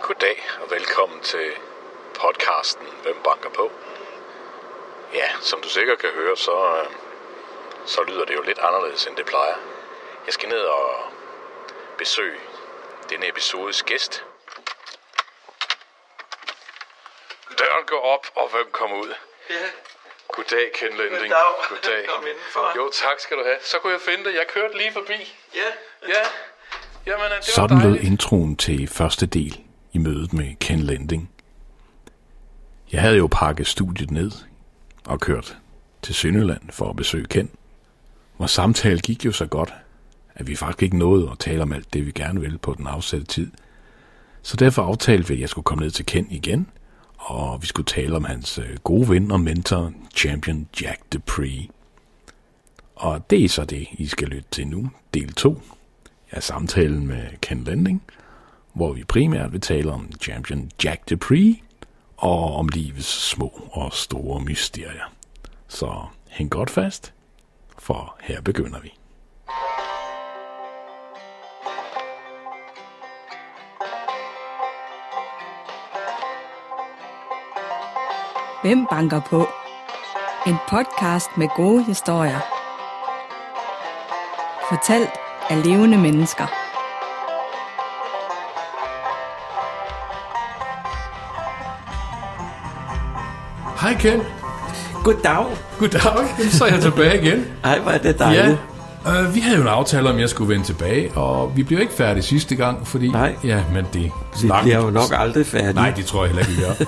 Goddag og velkommen til podcasten Hvem banker på? Ja, som du sikkert kan høre, så lyder det jo lidt anderledes, end det plejer. Jeg skal ned og besøge denne episodes gæst. Døren går op, og hvem kommer ud? Ja. Goddag, Ken Lending. Goddag. Kom indenfor. Jo, tak skal du have. Så kunne jeg finde det. Jeg kørte lige forbi. Ja. Ja. Jamen, det Sådan var lød dejligt. introen til første del i mødet med Ken Lending. Jeg havde jo pakket studiet ned og kørt til Sønderjylland for at besøge Ken. Og samtalen gik jo så godt, at vi faktisk ikke nåede at tale om alt det, vi gerne ville på den afsatte tid. Så derfor aftalte vi, at jeg skulle komme ned til Ken igen, og vi skulle tale om hans gode ven og mentor, champion Jack Dupree. Og det er så det, I skal lytte til nu, del 2 af samtalen med Ken Lending, hvor vi primært vil tale om champion Jack Dupree og om livets små og store mysterier. Så hæng godt fast, for her begynder vi. Hvem banker på? En podcast med gode historier. Fortalt af levende mennesker. Hej Ken. Goddag. Goddag. Så er jeg tilbage igen. Ej, hvor er det dejligt. Ja, vi havde jo en aftale om, at jeg skulle vende tilbage, og vi blev ikke færdige sidste gang, fordi... Nej. Ja, men det... Vi bliver jo nok aldrig færdige. Nej, det tror jeg heller ikke, vi gør.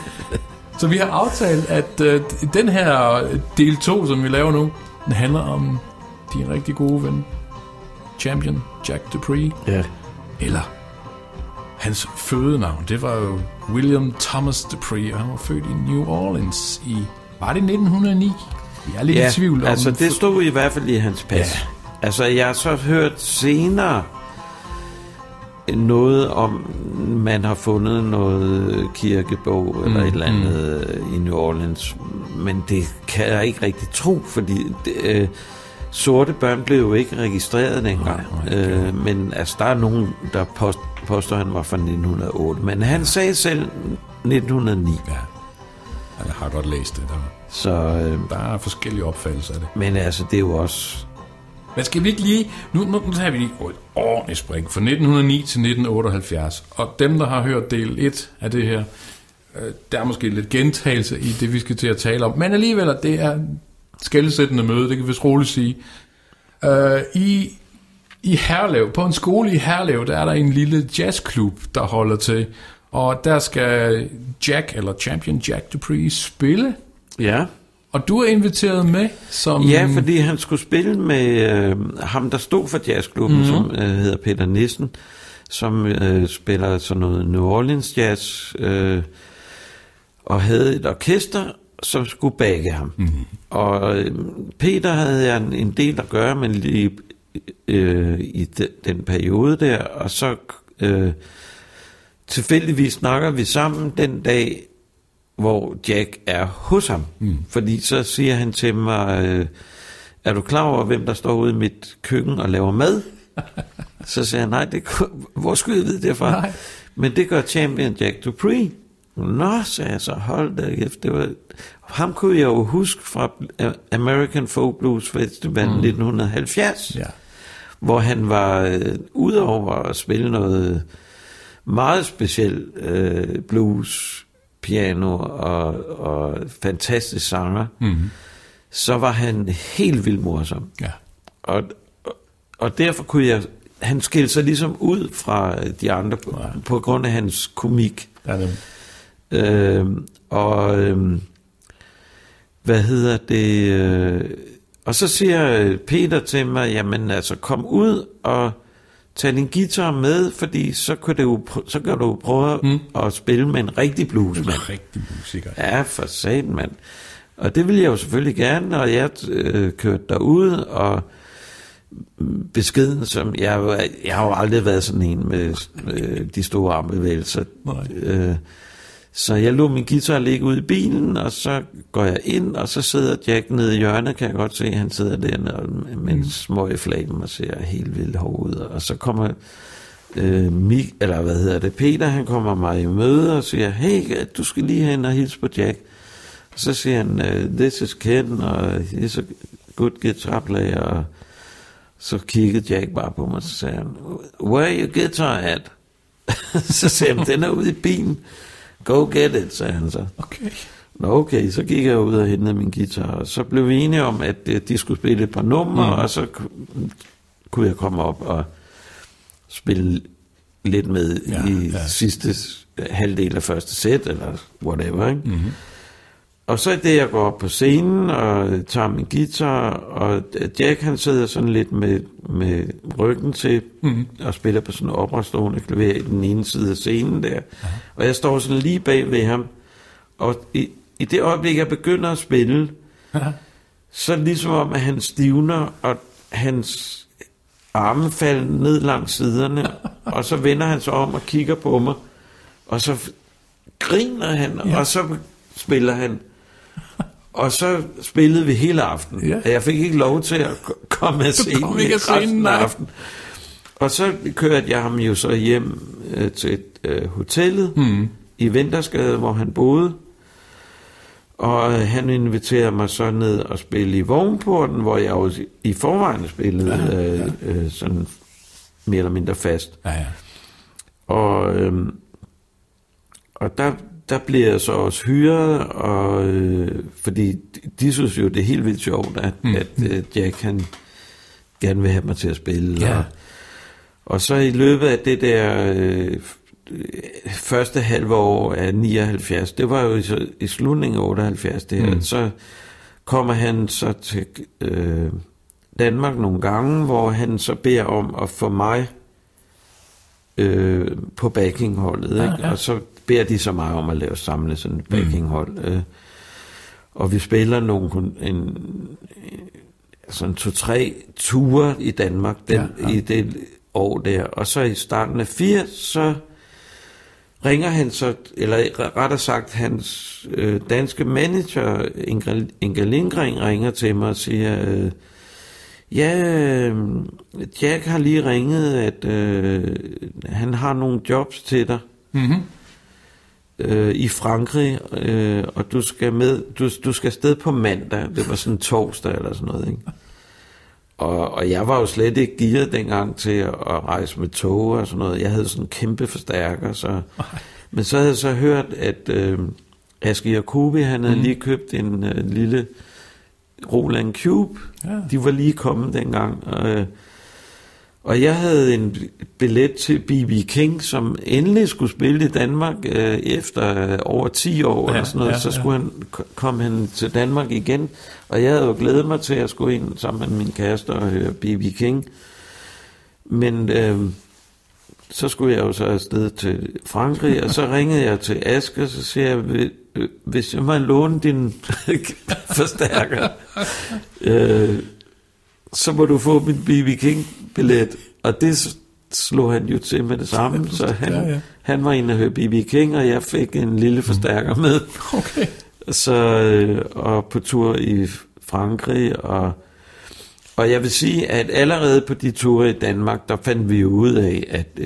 Så vi har aftalt, at den her del 2, som vi laver nu, den handler om din rigtig gode ven, champion Jack Dupree. Ja. Eller hans fødenavn, det var jo William Thomas Dupree, og han var født i New Orleans i... Var det 1909? Jeg er lidt i tvivl om... altså det stod i hvert fald i hans pas. Ja. Altså jeg har så hørt senere noget om, man har fundet noget kirkebog eller et eller andet i New Orleans, men det kan jeg ikke rigtig tro, fordi sorte børn blev jo ikke registreret dengang. Men altså der er nogen, der påstår, han var fra 1908, men han sagde selv 1909. Ja, jeg har godt læst det. Så der er forskellige opfattelser af det. men altså det er jo også... Men skal vi ikke lige... Nu tager vi lige et ordentligt spring fra 1909 til 1978. Og dem, der har hørt del 1 af det her, der er måske lidt gentagelse i det, vi skal til at tale om. Men alligevel, det er skelsættende møde, det kan vi vist roligt sige. I Herlev, på en skole i Herlev, der er der en lille jazzklub, der holder til. Og der skal Jack, eller champion Jack Dupree, spille. Ja. Og du er inviteret med som... Ja, fordi han skulle spille med ham, der stod for jazzklubben, som hedder Peter Nissen, som spiller sådan noget New Orleans jazz, og havde et orkester, som skulle bagge ham. Og Peter havde jeg en del at gøre med lige i den periode der, og så tilfældigvis snakker vi sammen den dag, hvor Jack er hos ham. Fordi så siger han til mig, er du klar over, hvem der står ude i mit køkken og laver mad? Så siger jeg, nej, hvor skulle jeg vide det fra? Nej. Men det gør champion Jack Dupree. Nå, sagde jeg så, hold da kæft. Ham kunne jeg jo huske fra American Folk Blues Festival 1970, hvor han var udover at spille noget meget specielt blues, piano og fantastisk sanger, så var han helt vildt morsom. Ja. Og derfor kunne jeg... Han skilte sig ligesom ud fra de andre på grund af hans komik. Ja, hvad hedder det? Og så siger Peter til mig, jamen altså kom ud og tag din guitar med, fordi så kan du prøve at spille med en rigtig bluesmand. En rigtig musiker. Ja, for satan, mand. Og det ville jeg jo selvfølgelig gerne, og jeg kørte derud, og beskeden som... Jeg har jo aldrig været sådan en med de store armbevægelser. Så jeg lå min guitar ligge ude i bilen, og så går jeg ind, og så sidder Jack nede i hjørnet, kan jeg godt se, han sidder der med en smøg flame og ser helt vildt hård ud. Og så kommer Peter, han kommer mig i møde og siger, hey, du skal lige hen og hilse på Jack. Så siger han, this is Ken, og he's a good guitar player, og så kiggede Jack bare på mig, og så sagde han, where are your guitar at? Så sagde han, den er ude i bilen. Go get it, sagde han så. Okay, så gik jeg ud og hentede min guitar, og så blev vi enige om, at de skulle spille et par numre, og så kunne jeg komme op og spille lidt med i sidste halvdel af første sæt, eller whatever, ikke? Mm-hmm. Og så er det, jeg går op på scenen og tager min guitar, og Jack han sidder sådan lidt med ryggen til og spiller på sådan en oprestående klaver i den ene side af scenen der. Og jeg står sådan lige bag ved ham, og i det øjeblik, jeg begynder at spille, så ligesom om, at han stivner, og hans arme falder ned langs siderne, og så vender han sig om og kigger på mig, og så griner han, og så spiller han. Og så spillede vi hele aftenen. Ja. Jeg fik ikke lov til at komme af scenen resten af aftenen. Og så kørte jeg ham jo så hjem til hotellet i Vintersgade, hvor han boede. Og han inviterede mig så ned og spille i Vognporten, hvor jeg jo i forvejen spillede sådan mere eller mindre fast. Ja. Og der blev jeg så også hyret, og fordi de synes jo, det er helt vildt sjovt, at Jack han gerne vil have mig til at spille. Ja. Og så i løbet af det der første halve år af 79, det var jo i slutningen af 78, det her, så kommer han så til Danmark nogle gange, hvor han så beder om at få mig på backingholdet, ikke? Ja. Og så beder de så meget om at lave samle sådan et backinghold. Og vi spiller sådan 2-3 ture i Danmark i det år der. Og så i starten af 80, så ringer han så, eller rettere sagt, hans danske manager, Inga Lindgren, ringer til mig og siger, Jack har lige ringet, at han har nogle jobs til dig i Frankrig, og du skal med, du skal afsted på mandag. Det var sådan torsdag eller sådan noget, ikke? Og jeg var jo slet ikke gearet dengang til at rejse med tog og sådan noget. Jeg havde sådan en kæmpe forstærker, så. Men så havde jeg så hørt, at Aske Jacobi, han havde lige købt en lille Roland Cube. Ja. De var lige kommet dengang. Og jeg havde en billet til B.B. King, som endelig skulle spille i Danmark efter over 10 år eller sådan noget. Så skulle kom han til Danmark igen. Og jeg havde jo glædet mig til at skulle ind sammen med min kæreste og høre B.B. King. Men så skulle jeg jo så afsted til Frankrig, og så ringede jeg til Aske, og så siger jeg, hvis jeg må låne din forstærker, så må du få min B.B. King-billet. Og det slog han jo til med det samme, så han var inde og høre B.B. King, og jeg fik en lille forstærker med. Okay. Så, og på tur i Frankrig, og jeg vil sige, at allerede på de ture i Danmark, der fandt vi jo ud af, at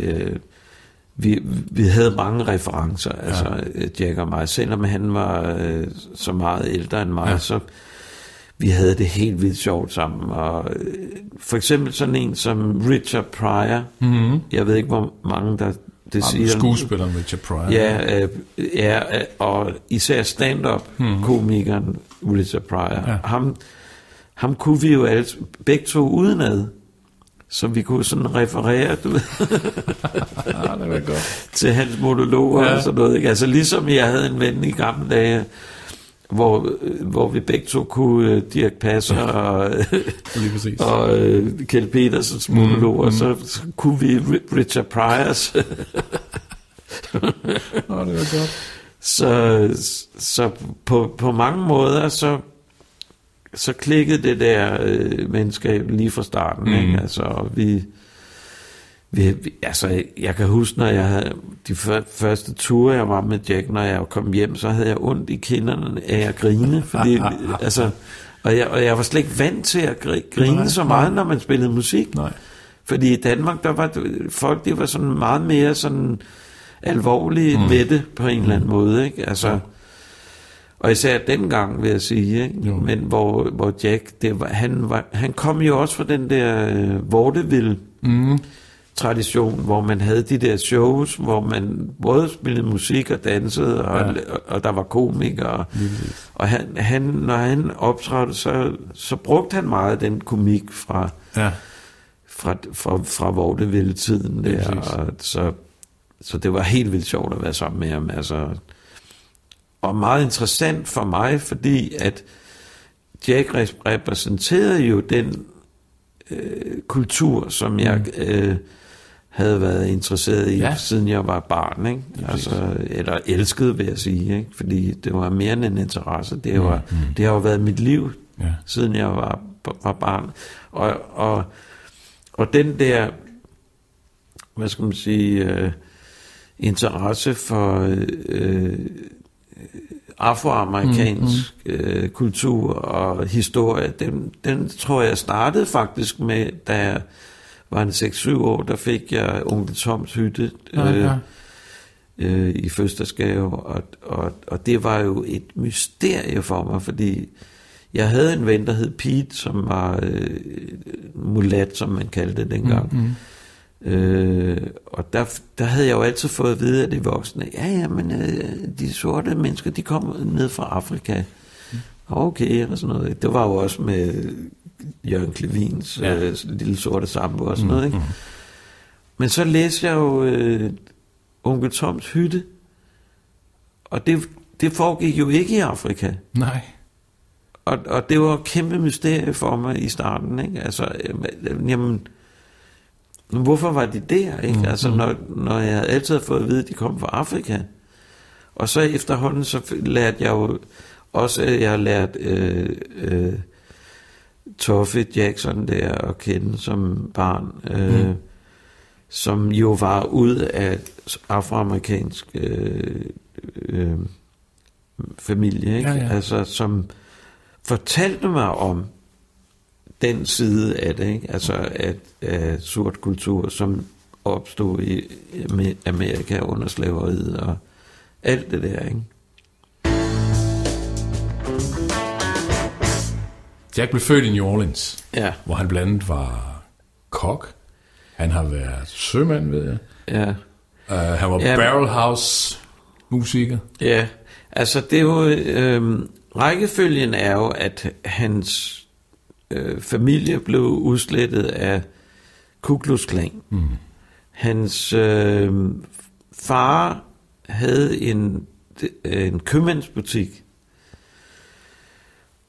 vi havde mange referencer, altså Jack og mig, selvom han var så meget ældre end mig, så vi havde det helt vildt sjovt sammen. Og for eksempel sådan en som Richard Pryor, jeg ved ikke, hvor mange der det siger. Skuespilleren Richard Pryor. Ja, og især stand-up-komikeren Richard Pryor. Ja. Ham kunne vi jo begge to udenad, så vi kunne sådan referere, du ved, det var godt. til hans monologer og sådan noget. Ikke? Altså ligesom jeg havde en ven i gamle dage, hvor vi begge to kunne Dirch Passer og Kjeld Petersens monologer, så kunne vi Richard Pryors. Det var godt. Så på mange måder, så klikkede det der venskab lige fra starten. Ikke? Altså, altså, jeg kan huske, når jeg havde de første ture, jeg var med Jack, når jeg kom hjem, så havde jeg ondt i kinderne af at grine, fordi, altså, og jeg var slet ikke vant til at grine så meget, når man spillede musik. Nej. Fordi i Danmark, der var folk, de var sådan meget mere sådan alvorlige med det på en eller anden måde, ikke? Altså, og især dengang, vil jeg sige, ikke? Men hvor Jack, han kom jo også fra den der vaudeville tradition, hvor man havde de der shows, hvor man både spillede musik og dansede, og der var komikere. Og når han optrådte, så brugte han meget den komik fra vaudeville-tiden der. Og så det var helt vildt sjovt at være sammen med ham. Altså, og meget interessant for mig, fordi at Jack repræsenterede jo den kultur, som jeg havde været interesseret i, siden jeg var barn, ikke? Altså, eller elsket, vil jeg sige, ikke? Fordi det var mere end en interesse. Det har jo været mit liv, siden jeg var barn. Og den der, hvad skal man sige, interesse for afroamerikansk kultur og historie, den tror jeg startede faktisk med, da jeg var en 6-7 år, der fik jeg Onkel Toms Hytte i fødselsdagsgave, og det var jo et mysterie for mig, fordi jeg havde en ven, der hed Pete, som var mulat, som man kaldte det dengang. Og der havde jeg jo altid fået at vide af de voksne, men de sorte mennesker, de kom ned fra Afrika. Okay, og sådan noget. Det var jo også med Jørgen Clevins lille sorte sambo og sådan noget, ikke? Men så læste jeg jo Onkel Toms Hytte, og det foregik jo ikke i Afrika. Nej. Og det var et kæmpe mysterie for mig i starten, ikke? Altså, jamen, hvorfor var de der, ikke? Altså, når jeg altid havde fået at vide, at de kom fra Afrika. Og så efterhånden, så lærte jeg jo også, jeg har lært Toffe Jackson der at kende som barn, som jo var ud af afroamerikansk familie, ikke? Altså, som fortalte mig om den side af det, ikke? Altså af sort kultur, som opstod i Amerika under slaveriet og alt det der, ikke? Jack blev født i New Orleans, hvor han blandt andet var kok. Han har været sømand, ved jeg. Ja. Han var barrel house musiker. Ja, altså det er jo rækkefølgen er jo, at hans familie blev udslettet af Ku Klux Klan. Hans far havde en købmandsbutik,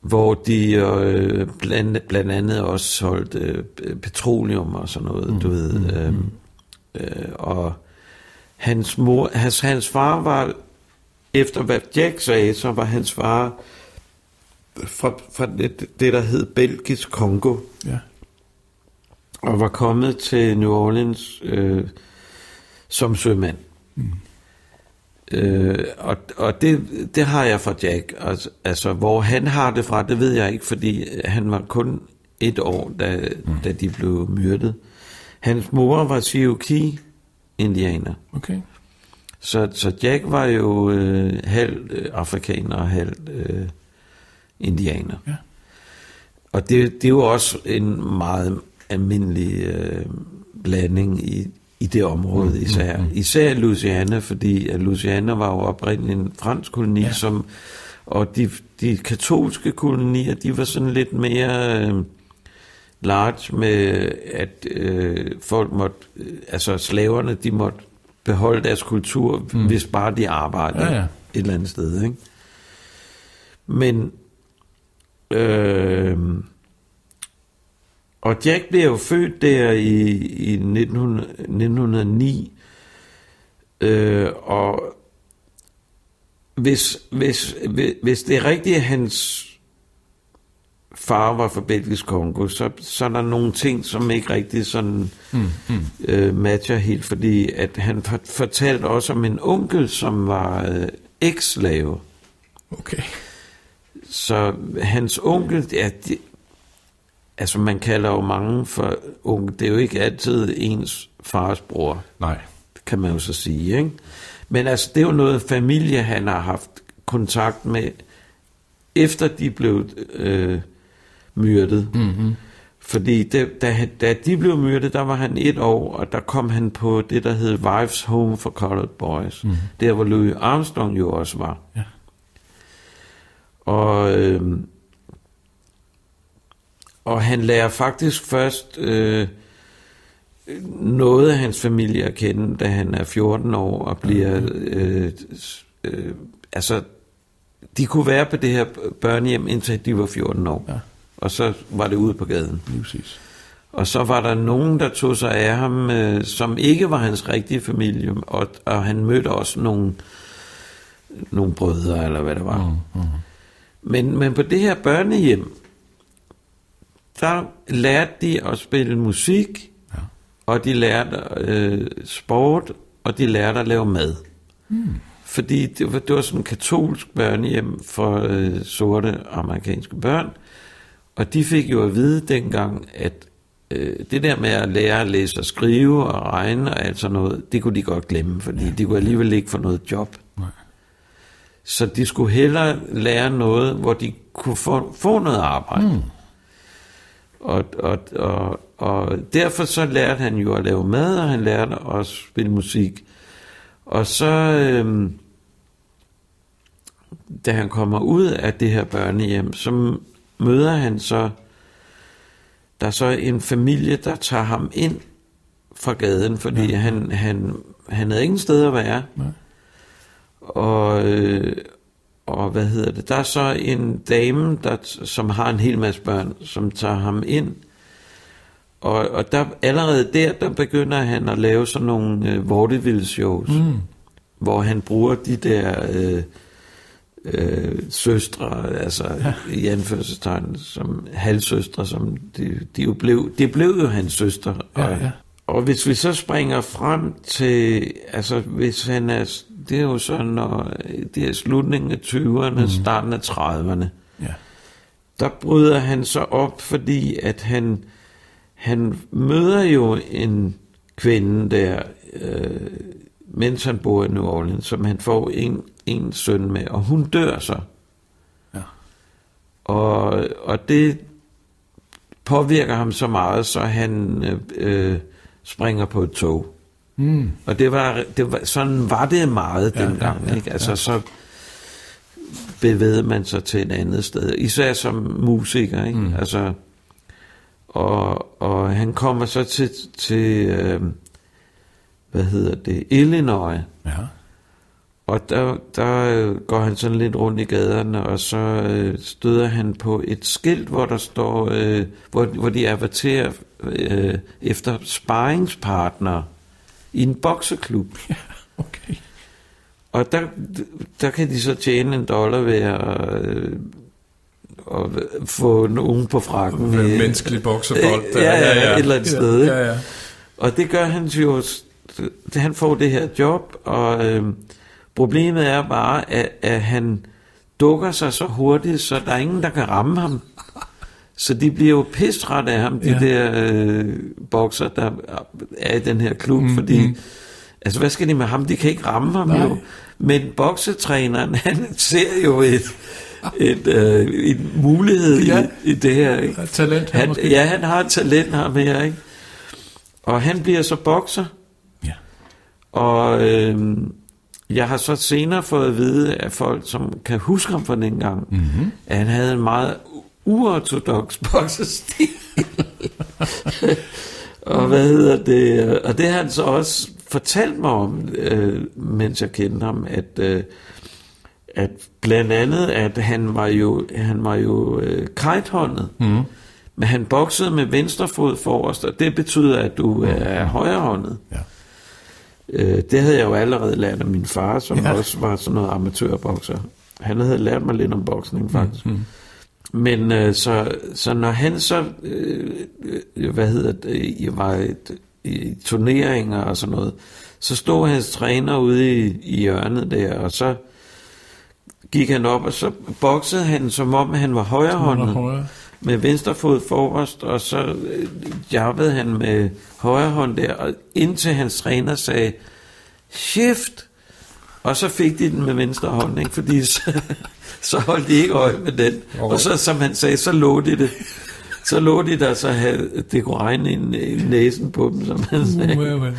hvor de blandt andet også solgte petroleum og sådan noget, du ved. Og hans far var, efter hvad Jack sagde, så var hans far fra det der hed Belgisk Kongo. Ja. Og var kommet til New Orleans som sømand. Og det har jeg fra Jack. Altså, hvor han har det fra, det ved jeg ikke, fordi han var kun 1 år, da de blev myrdet. Hans mor var Cherokee-indianer. Okay. Så Jack var jo halv afrikaner og halv indianer. Ja. Og det er jo også en meget almindelig blanding i det område især. Især Louisiana, fordi Louisiana var jo oprindeligt en fransk koloni, og de katolske kolonier, de var sådan lidt mere large med, at folk måtte, altså slaverne, de måtte beholde deres kultur, hvis bare de arbejdede et eller andet sted, ikke? Men og Jack blev jo født der i 1909, og hvis det er rigtigt, at hans far var fra Belgisk Kongo, så er der nogle ting, som ikke rigtig sådan matcher helt, fordi at han fortalte også om en onkel, som var eks-slave. Okay. Så hans onkel, altså man kalder jo mange for unge. Det er jo ikke altid ens fars bror. Nej. Det kan man jo så sige, ikke? Men altså, det er jo noget familie, han har haft kontakt med, efter de blev myrdet. Mm-hmm. Fordi da de blev myrdet, der var han 1 år, og der kom han på det, der hed Wives Home for Colored Boys. Mm-hmm. Der, hvor Louis Armstrong jo også var. Ja. Og han lærer faktisk først noget af hans familie at kende, da han er 14 år, og bliver... altså, de kunne være på det her børnehjem, indtil de var 14 år. Ja. Og så var det ude på gaden. Præcis. Og så var der nogen, der tog sig af ham, som ikke var hans rigtige familie, og han mødte også nogle brødre, eller hvad det var. Men på det her børnehjem, der lærte de at spille musik, og de lærte sport, og de lærte at lave mad. Fordi det var sådan en katolsk børnehjem for sorte amerikanske børn, og de fik jo at vide dengang, at det der med at lære at læse og skrive og regne og alt sådan noget, det kunne de godt glemme, fordi de kunne alligevel ikke få noget job. Nej. Så de skulle hellere lære noget, hvor de kunne få noget arbejde. Og derfor så lærte han jo at lave mad, og han lærte også at spille musik. Og så, da han kommer ud af det her børnehjem, så møder han så, der er så en familie, der tager ham ind fra gaden, fordi han havde ingen sted at være. Nej. Og hvad hedder det? Der er så en dame, som har en hel masse børn, som tager ham ind. Og der, allerede der begynder han at lave sådan nogle vaudeville-shows, hvor han bruger de der søstre, altså i anførselstegn, som halvsøstre, som de jo blev. Det blev jo hans søstre. Og hvis vi så springer frem til, altså hvis han er, det er jo sådan, når det er slutningen af 20'erne, starten af 30'erne, der bryder han så op, fordi at han møder jo en kvinde der, mens han bor i New Orleans, som han får en søn med, og hun dør så. Ja. Og det påvirker ham så meget, så han springer på et tog. Og det var sådan var det meget dengang, ikke? Altså så bevægede man sig til et andet sted, især som musiker, ikke? Altså, og han kommer så til hvad hedder det, Illinois. Ja. Og der går han sådan lidt rundt i gaderne, og så støder han på et skilt, hvor der står, hvor de averterer efter sparringspartner i en bokseklub. Ja, okay. Og der kan de så tjene $1 ved at få nogen på frakken. En menneskelig boksebold. Et eller andet sted. Ja. Og det gør han jo, han får det her job, og problemet er bare, at han dukker sig så hurtigt, så der er ingen, der kan ramme ham. Så de bliver jo pistret af ham, de der bokser, der er i den her klub, fordi, altså hvad skal de med ham? De kan ikke ramme ham jo. Men boksetræneren, han ser jo en mulighed i det her. Ikke? Talent, han har et talent her med, ikke? Og han bliver så bokser. Ja. Og jeg har så senere fået at vide af folk, som kan huske ham fra dengang, at han havde en meget uortodoks boksestil. Og hvad hedder det? Og det har han så også fortalt mig om, mens jeg kendte ham, at blandt andet, at han var jo kajthåndet, men han boksede med venstre fod forrest, og det betyder, at du er højrehåndet. Ja. Det havde jeg jo allerede lært af min far, som også var sådan noget amatørbokser. Han havde lært mig lidt om boksning, faktisk. Men så når han så, var i turneringer og sådan noget, så stod hans træner ude i hjørnet der, og så gik han op, og så boksede han, som om han var højrehåndet. med venstre fod forrest, og så jabbede han med højre hånd der, og indtil hans træner sagde, shift, og så fik de den med venstre hånd, ikke? Fordi så holdt de ikke øje med den, og så, som han sagde, så lå de det. Så lå de der, så det kunne regne i næsen på dem, som han sagde.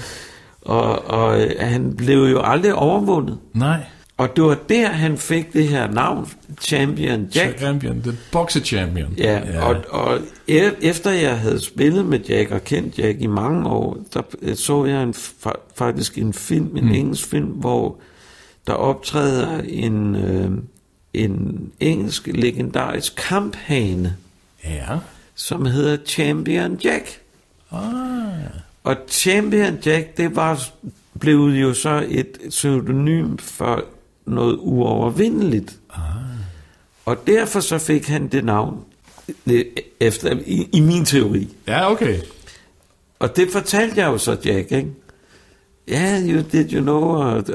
Og han blev jo aldrig overvundet. Nej. Og det var der, han fik det her navn, Champion Jack. Champion, the boxer champion. Ja. Og efter jeg havde spillet med Jack og kendt Jack i mange år, der så jeg faktisk en film, en engelsk film, hvor der optræder en engelsk legendarisk kamphane, som hedder Champion Jack. Og Champion Jack, det blev jo så et pseudonym for noget uovervindeligt. Og derfor så fik han det navn, efter, i min teori. Ja, okay. Og det fortalte jeg jo så Jack, ikke? Ja, did you know,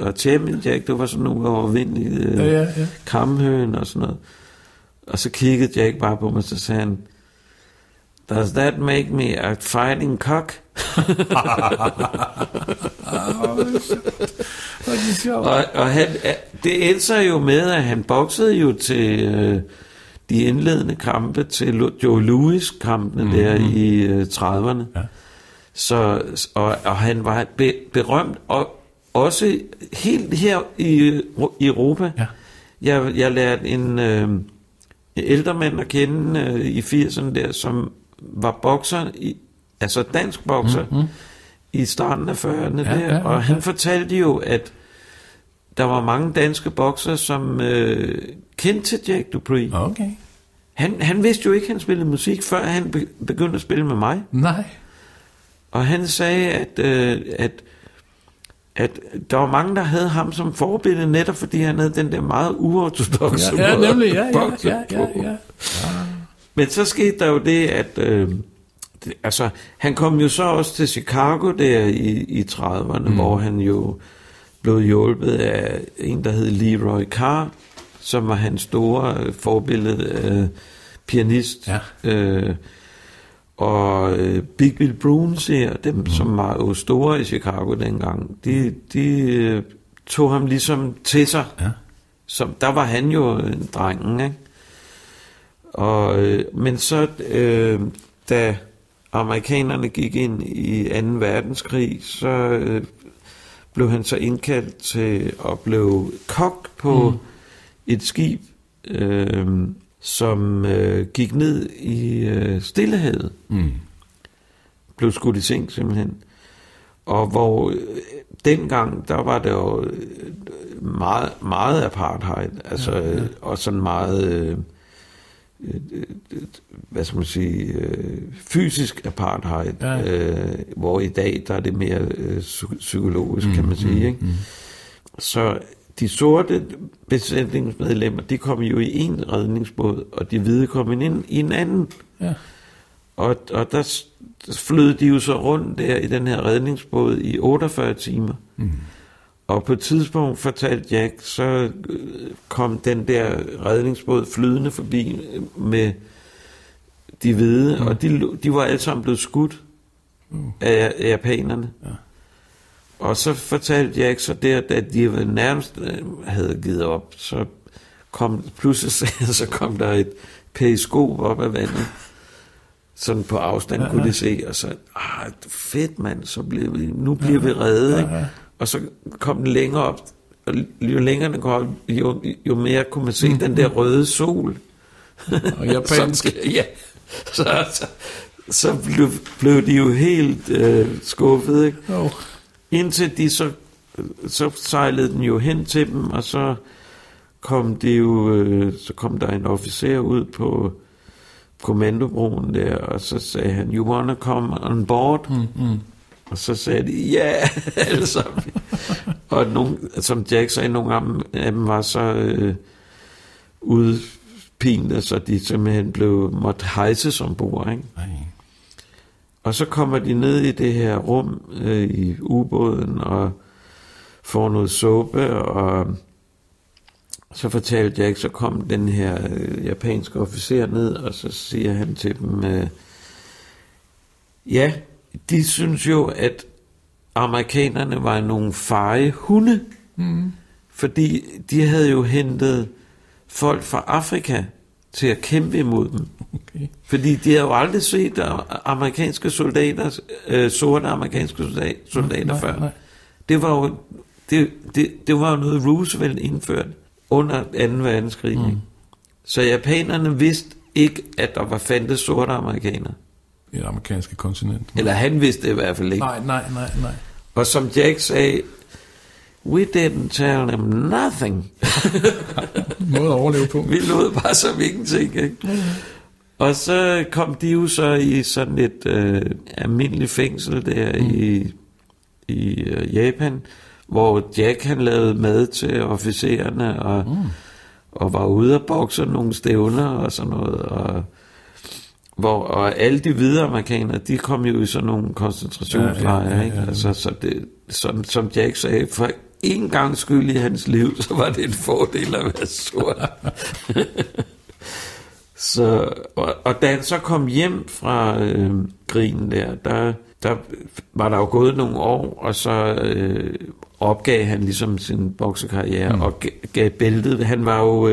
og Champion Jack, det var sådan nogle uovervindelige kamphøn og sådan noget. Og så kiggede Jack bare på mig, så sagde han, does that make me a fighting cock? og det endte sig jo med, at han boksede jo til de indledende kampe, til Joe Louis-kampene der i 30'erne. Ja. Og han var berømt, og også helt her i Europa. Ja. Jeg lærte en ældre mand at kende i 80'erne der, som var bokser, altså dansk bokser, i starten af 40'erne der, og han fortalte jo, at der var mange danske bokser, som kendte til Jack Dupree. Okay. Han vidste jo ikke, at han spillede musik, før han begyndte at spille med mig. Nej. Og han sagde, at der var mange, der havde ham som forbillede, netop fordi han havde den der meget uortodokse måde. Ja, nemlig, ja. Men så skete der jo det, at han kom jo så også til Chicago der i 30'erne, hvor han jo blev hjulpet af en, der hed Leroy Carr, som var hans store forbillede pianist. Ja. Og Big Bill Bruns her, dem som var jo store i Chicago dengang, de tog ham ligesom til sig. Ja. Så der var han jo en drengen, ikke? Men så da amerikanerne gik ind i 2. verdenskrig, så blev han så indkaldt til at blive kok på et skib, som gik ned i Stillehavet. Blev skudt i seng simpelthen. Og hvor dengang, der var det jo meget, meget apartheid, altså, og sådan meget hvad skal man sige, fysisk apartheid, hvor i dag der er det mere psykologisk, kan man sige, ikke? Så de sorte besætningsmedlemmer, de kom jo i en redningsbåd, og de hvide kom ind i en anden. Ja. Og der flød de jo så rundt der i den her redningsbåd i 48 timer. Og på et tidspunkt, fortalte Jack, så kom den der redningsbåd flydende forbi med de hvide, og de var alle sammen blevet skudt af japanerne. Ja. Og så fortalte Jack så der, at de nærmest havde givet op, så kom der et periskop op af vandet, sådan på afstand kunne de se, og så, fedt mand, så nu bliver vi reddet, ikke? Og så kom den længere op, og jo længere den kom op, jo mere kunne man se den der røde sol. Og japansk. Så blev de jo helt skuffet, ikke? Indtil de så sejlede den jo hen til dem, og så kom der en officer ud på kommandobroen der, og så sagde han, you wanna come on board? Og så sagde de, ja, alle sammen. Og som Jack sagde, nogle af dem var så udpinte, så de simpelthen måtte hejses ombord, ikke? Og så kommer de ned i det her rum i ubåden og får noget suppe, og Så fortalte Jack, så kom den her japanske officer ned, og så siger han til dem, ja, de synes jo, at amerikanerne var nogle feje hunde, fordi de havde jo hentet folk fra Afrika til at kæmpe imod dem. Okay. Fordi de havde jo aldrig set amerikanske soldater, sorte amerikanske soldater før. Nej. Det var jo noget Roosevelt indført under 2. verdenskrig. Så japanerne vidste ikke, at der var fandtes sorte amerikanere. I det amerikanske kontinent. Eller han vidste det i hvert fald ikke. Nej. Og som Jack sagde, we didn't tell them nothing. Måde at overleve på. Vi lod bare som ingenting, ikke? Og så kom de jo så i sådan et almindeligt fængsel der i Japan, hvor Jack han lavede mad til officererne og var ude at bokse nogle stævner og sådan noget, og alle de hvide amerikanere, de kom jo i sådan nogle koncentrationslejre, ikke? Altså, så det, som Jack sagde, for en gang skyld i hans liv, så var det en fordel at være sort. Og da han så kom hjem fra krigen der var der jo gået nogle år, og så opgav han ligesom sin boksekarriere og gav bæltet. Han var jo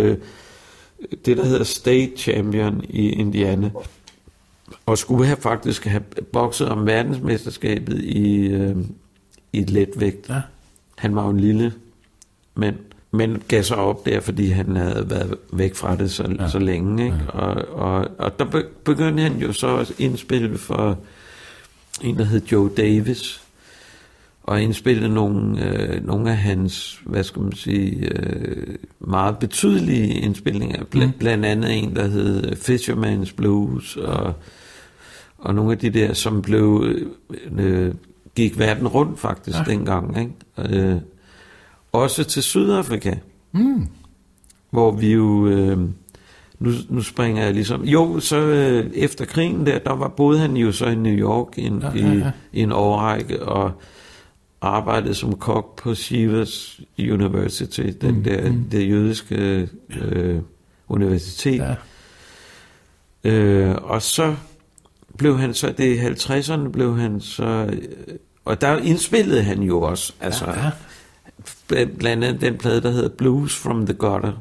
det, der hedder state champion i Indiana, og skulle faktisk have bokset om verdensmesterskabet i letvægt. Ja. Han var jo en lille mand, men gav sig op der, fordi han havde været væk fra det så længe. Ikke? Ja. Og der begyndte han jo så at indspille for en, der hed Joe Davis, og indspillede nogle af hans, hvad skal man sige, meget betydelige indspilninger. Blandt andet en, der hed Fisherman's Blues, og nogle af de der, som gik verden rundt faktisk dengang. Ikke? Også til Sydafrika, hvor vi jo... Nu springer jeg ligesom... Jo, så efter krigen der boede han jo så i New York i en årrække, og arbejdede som kok på Shivers University, det jødiske universitet. Ja. Og så blev han så... Det i 50'erne blev han så... Og der indspillede han jo også, altså... Blandt andet den plade, der hedder Blues from the Gutter,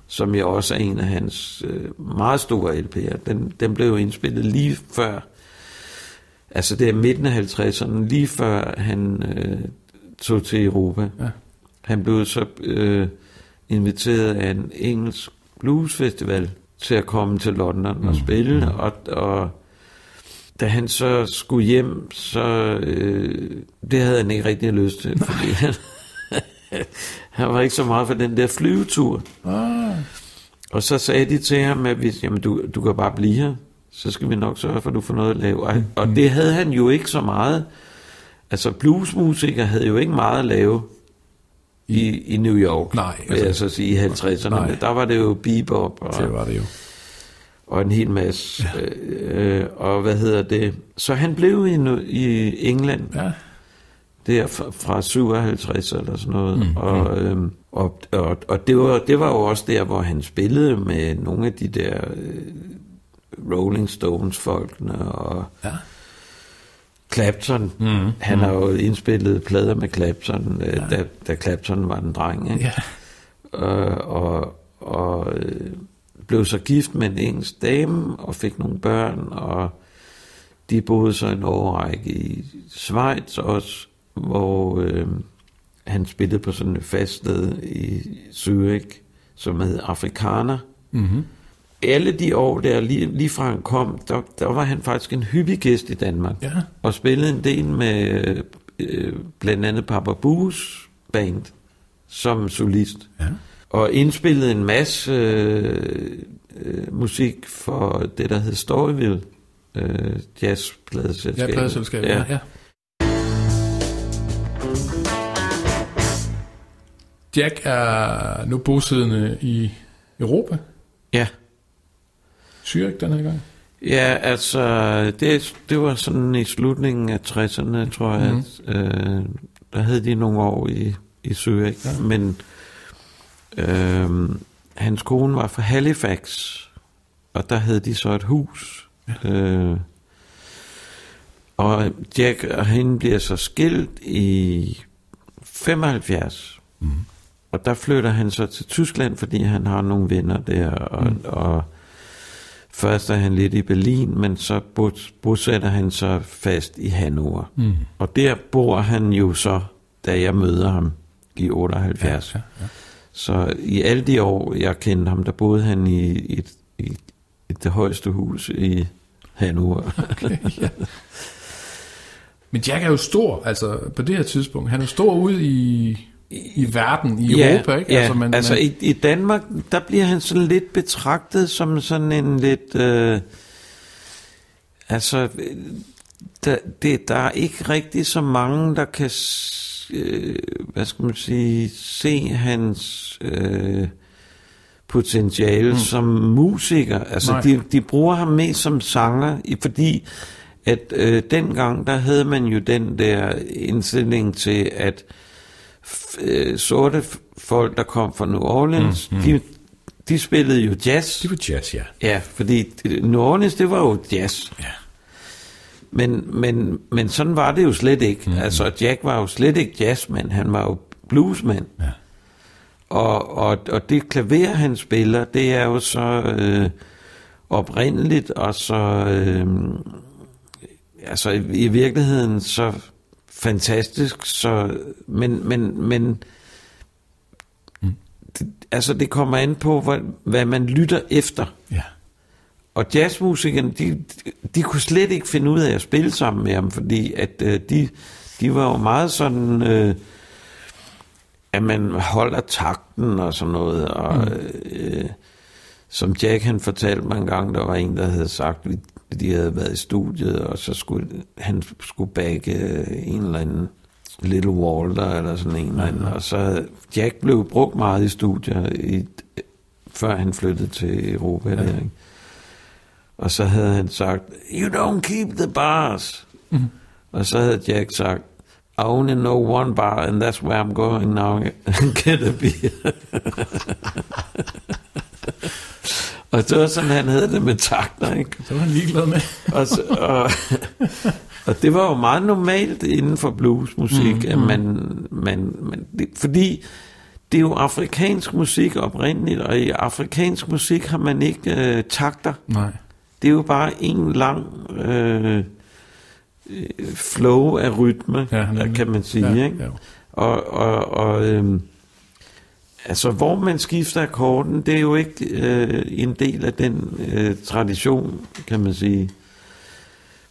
som jo også er en af hans meget store LP'er. Den blev jo indspillet lige før, altså det er midten af 50'erne, lige før han tog til Europa. Ja. Han blev så inviteret af en engelsk bluesfestival til at komme til London og spille, og da han så skulle hjem, så det havde han ikke rigtig lyst til, fordi han var ikke så meget for den der flyvetur. Og så sagde de til ham, at hvis, jamen, du kan bare blive her, så skal vi nok sørge for, at du får noget at lave. Og det havde han jo ikke så meget. Altså bluesmusikere havde jo ikke meget at lave i New York. Nej. Altså, vil jeg så sige, i 50'erne. Nej. Der var det jo bebop. Det var det jo. Og en hel masse. Ja. Og hvad hedder det? Så han blev i England. Ja. Der fra 57 eller sådan noget. Og det var jo også der, hvor han spillede med nogle af de der Rolling Stones folkene og Clapton. Han har jo indspillet plader med Clapton, da Clapton var en dreng. Ikke? Ja. Og blev så gift med en engelsk dame og fik nogle børn, og de boede så en årrække i Schweiz også, hvor han spillede på sådan et fast sted i Zürich, som hed Afrikaner. Alle de år der, lige fra han kom, der var han faktisk en hyppig gæst i Danmark, og spillede en del med blandt andet Papa Bues band som solist, og indspillede en masse musik for det, der hed Storyville jazzpladeselskab. Ja, pladeselskab, ja. Jack er nu bosiddende i Europa. Ja. Zürich den her gang. Ja, altså, det var sådan i slutningen af 60'erne, tror jeg. Der havde de nogle år i Zürich. Ja. Men Hans kone var fra Halifax, og der havde de så et hus. Ja. Og Jack og hende bliver så skilt i 75. Og der flytter han så til Tyskland, fordi han har nogle venner der, og først er han lidt i Berlin, men så bosætter han sig fast i Hannover. Og der bor han jo så, da jeg møder ham i 78. Ja. Så i alle de år, jeg kendte ham, der boede han i det højeste hus i Hannover. Okay, ja. Men Jack er jo stor, altså på det her tidspunkt. Han er stor ude i verden, i Europa, ikke? Ja, altså i Danmark, der bliver han sådan lidt betragtet som sådan en lidt... der er ikke rigtig så mange, der kan... se hans potentiale som musiker. Altså de bruger ham mest som sanger, fordi at dengang der havde man jo den der indstilling til at sorte folk, der kom fra New Orleans, de spillede jo jazz. Det var jazz, ja. Ja, fordi New Orleans, det var jo jazz. Ja. Men sådan var det jo slet ikke. Altså Jack var jo slet ikke jazzmand, han var jo bluesmand. Ja. Og det klaver han spiller, det er jo så oprindeligt og så i virkeligheden så fantastisk, så men det kommer an på hvad man lytter efter. Ja. Og jazzmusikerne, de kunne slet ikke finde ud af at spille sammen med ham, fordi at de var jo meget sådan, at man holder takten og sådan noget. Og som Jack han fortalte mig en gang, der var en, der havde sagt, at de havde været i studiet, og så skulle han bagge en eller anden Little Walter eller sådan en eller anden. Og så Jack blev brugt meget i studier, før han flyttede til Europa. Ja. Der, ikke? Og så havde han sagt, you don't keep the bars. Og så havde Jack sagt, I only know one bar, and that's where I'm going now and get a beer. Og det var sådan, han havde det med takter, ikke? Det var han ligeglad med. og det var jo meget normalt inden for bluesmusik, at fordi det er jo afrikansk musik oprindeligt, og i afrikansk musik har man ikke takter. Nej. Det er jo bare en lang flow af rytme, kan man sige. Ja, ikke? Ja. Hvor man skifter akkorden, det er jo ikke en del af den tradition, kan man sige.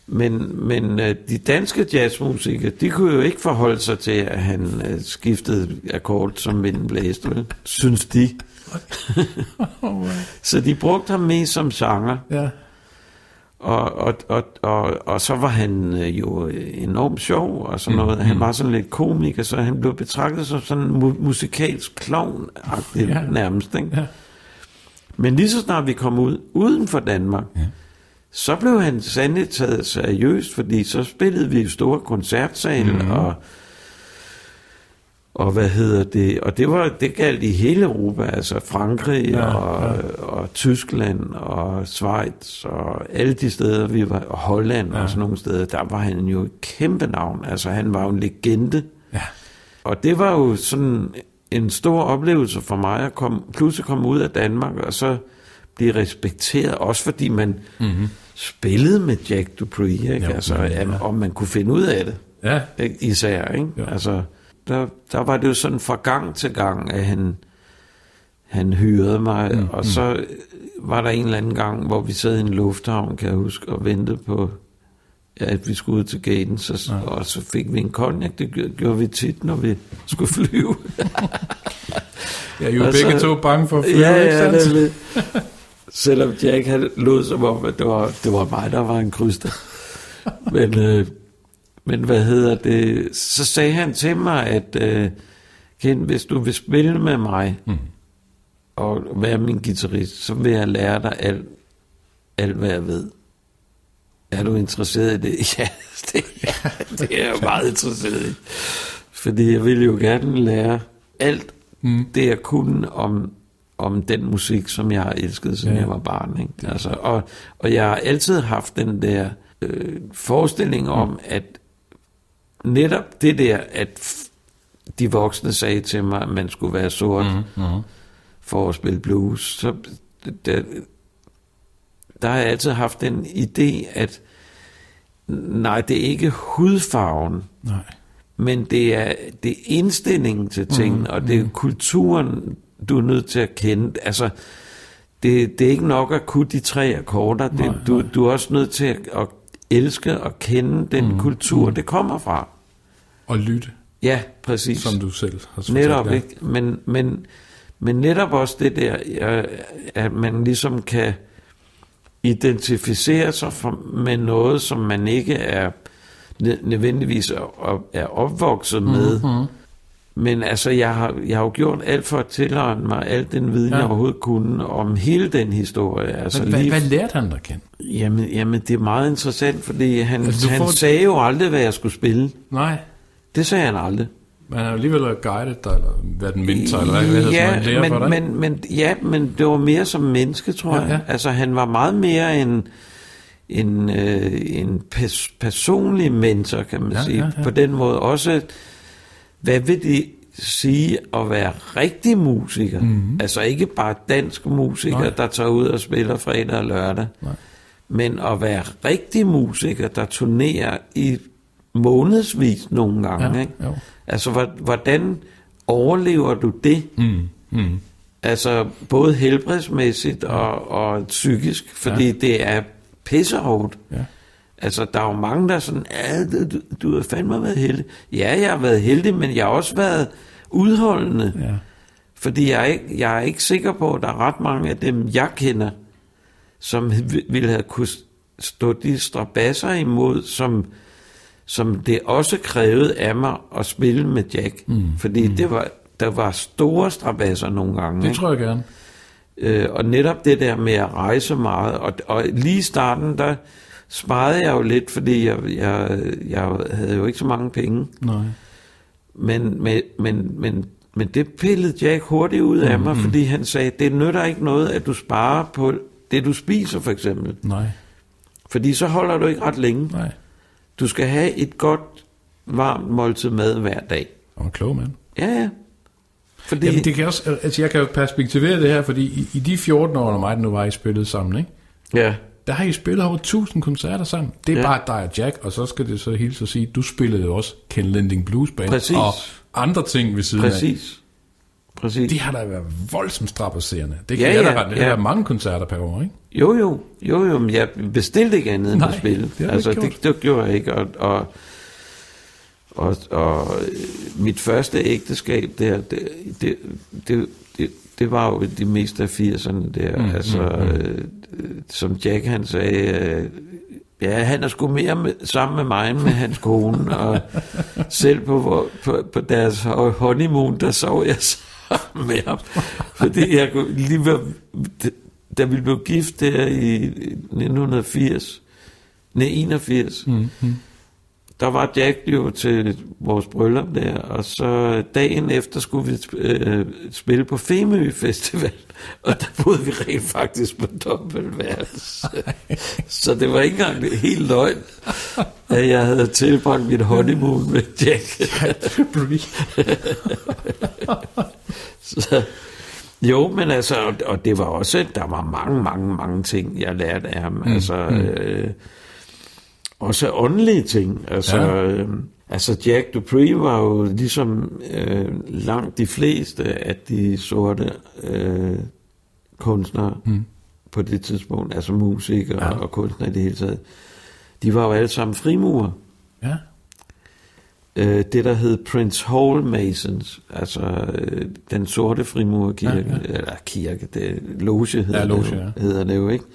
Men de danske jazzmusikere, de kunne jo ikke forholde sig til, at han skiftede akkord, som vinden blæste, vel? Synes de. Så de brugte ham mest som sanger. Ja. Og så var han jo enormt sjov og sådan noget. Han var sådan lidt komiker, så han blev betragtet som sådan en musikalsk klovn-agtig nærmest. Ikke? Ja. Men lige så snart vi kom uden for Danmark, så blev han sandelig taget seriøst, fordi så spillede vi i store koncertsale, og hvad hedder det? Og det galt i hele Europa, altså Frankrig og Tyskland og Schweiz og alle de steder, vi var, og Holland og sådan nogle steder, der var han jo et kæmpe navn. Altså han var jo en legende. Ja. Og det var jo sådan en stor oplevelse for mig at pludselig komme ud af Danmark og så blive respekteret, også fordi man spillede med Jack Dupree, ikke? Om man kunne finde ud af det. Ja. Især, ikke? Ja. Altså der var det jo sådan fra gang til gang, at han hyrede mig, og så var der en eller anden gang, hvor vi sad i en lufthavn, kan jeg huske, og ventede på, at vi skulle ud til gaten, og så fik vi en cognac. Det gjorde vi tit, når vi skulle flyve. Ja, I var begge to bange for at flyve, ikke sandt? Selvom Jack havde lød som om, at det var mig, der var en kryster. Men hvad hedder det? Så sagde han til mig, at Ken, hvis du vil spille med mig og være min guitarist, så vil jeg lære dig alt hvad jeg ved. Er du interesseret i det? Ja, det er jeg jo meget interesseret i. Fordi jeg vil jo gerne lære alt det jeg kunne om den musik, som jeg har elsket, siden jeg var barn. Ikke? Altså, og jeg har altid haft den der forestilling om, at netop det der, at de voksne sagde til mig, at man skulle være sort for at spille blues, så der har jeg altid haft den idé, at nej, det er ikke hudfarven, men det er indstillingen til tingene, og det er kulturen, du er nødt til at kende. Altså, det er ikke nok at kunne de 3 akkorder. Du er også nødt til at elske og kende den kultur, det kommer fra. Og lytte. Ja, præcis. Som du selv har sagt. Netop, ikke? Men netop også det der, at man ligesom kan identificere sig med noget, som man ikke er nødvendigvis er opvokset med. Men altså, jeg har jo gjort alt for at tilegne mig al den viden, jeg overhovedet kunne om hele den historie. Altså, hvad lærte han dig kendt? Jamen, det er meget interessant, fordi han sagde jo aldrig, hvad jeg skulle spille. Nej. Det sagde han aldrig. Men han har alligevel guidet dig, eller været en mentor, eller hvad hedder det, men det var mere som menneske, tror jeg. Altså, han var meget mere en personlig mentor, kan man sige. På den måde også, hvad vil det sige at være rigtig musiker? Altså ikke bare dansk musiker, der tager ud og spiller fredag og lørdag, men at være rigtig musiker, der turnerer i månedsvis nogle gange. Ikke? Altså, hvordan overlever du det? Altså, både helbredsmæssigt og psykisk, fordi det er pissehårdt. Altså, der er jo mange, der er sådan, du har fandme været heldig. Ja, jeg har været heldig, men jeg har også været udholdende. Fordi jeg er ikke sikker på, at der er ret mange af dem, jeg kender, som ville have kunne stå de strabasser imod, som det også krævede af mig at spille med Jack. Fordi der var store strabasser nogle gange. Det tror jeg gerne. Og netop det der med at rejse meget, og lige i starten, der sparede jeg jo lidt, fordi jeg havde jo ikke så mange penge. Nej. Men det pillede Jack hurtigt ud af mig, fordi han sagde, det nytter ikke noget, at du sparer på det, du spiser, for eksempel. Nej. Fordi så holder du ikke ret længe. Nej. Du skal have et godt, varmt måltid mad hver dag. Og en klog mand. Ja. Fordi... Jamen, det kan også, altså jeg kan jo perspektivere det her, fordi i de 14 år, når mig nu var I spillet sammen, ikke? Ja. Der har I spillet over 1000 koncerter sammen. Det er bare dig og Jack, og så skal det så hilse at sige, du spillede jo også Ken Lending Blues Band. Præcis. Og andre ting ved siden af. Præcis. Det har da været voldsomt strapasserende. Det kan jeg da ret. Det har været mange koncerter per år, ikke? Jo, men jeg bestilte ikke andet end at spille. Det gjorde jeg ikke, og mit første ægteskab der, det var jo det meste af 80'erne der, som Jack han sagde, han er sgu mere sammen med mig end med hans kone, og selv på deres honeymoon, der sov jeg sammen med ham, fordi jeg lige var, da vi blev gift der i 1981, der var Jack jo til vores bryllup der, og så dagen efter skulle vi spille på Femø Festival, og der boede vi rent faktisk på dobbeltværelse. Så det var ikke engang helt løgn, at jeg havde tilbragt mit honeymoon med Jack. Så, jo, men altså, og det var også, der var mange ting, jeg lærte af ham. Også åndelige ting. Altså Jack Dupree var jo ligesom langt de fleste af de sorte kunstnere på det tidspunkt, altså musikere og kunstnere i det hele taget. De var jo alle sammen frimurer. Ja. Det der hed Prince Hall Masons, altså den sorte frimurerkirke, eller kirke, det loge hedder det jo, ikke?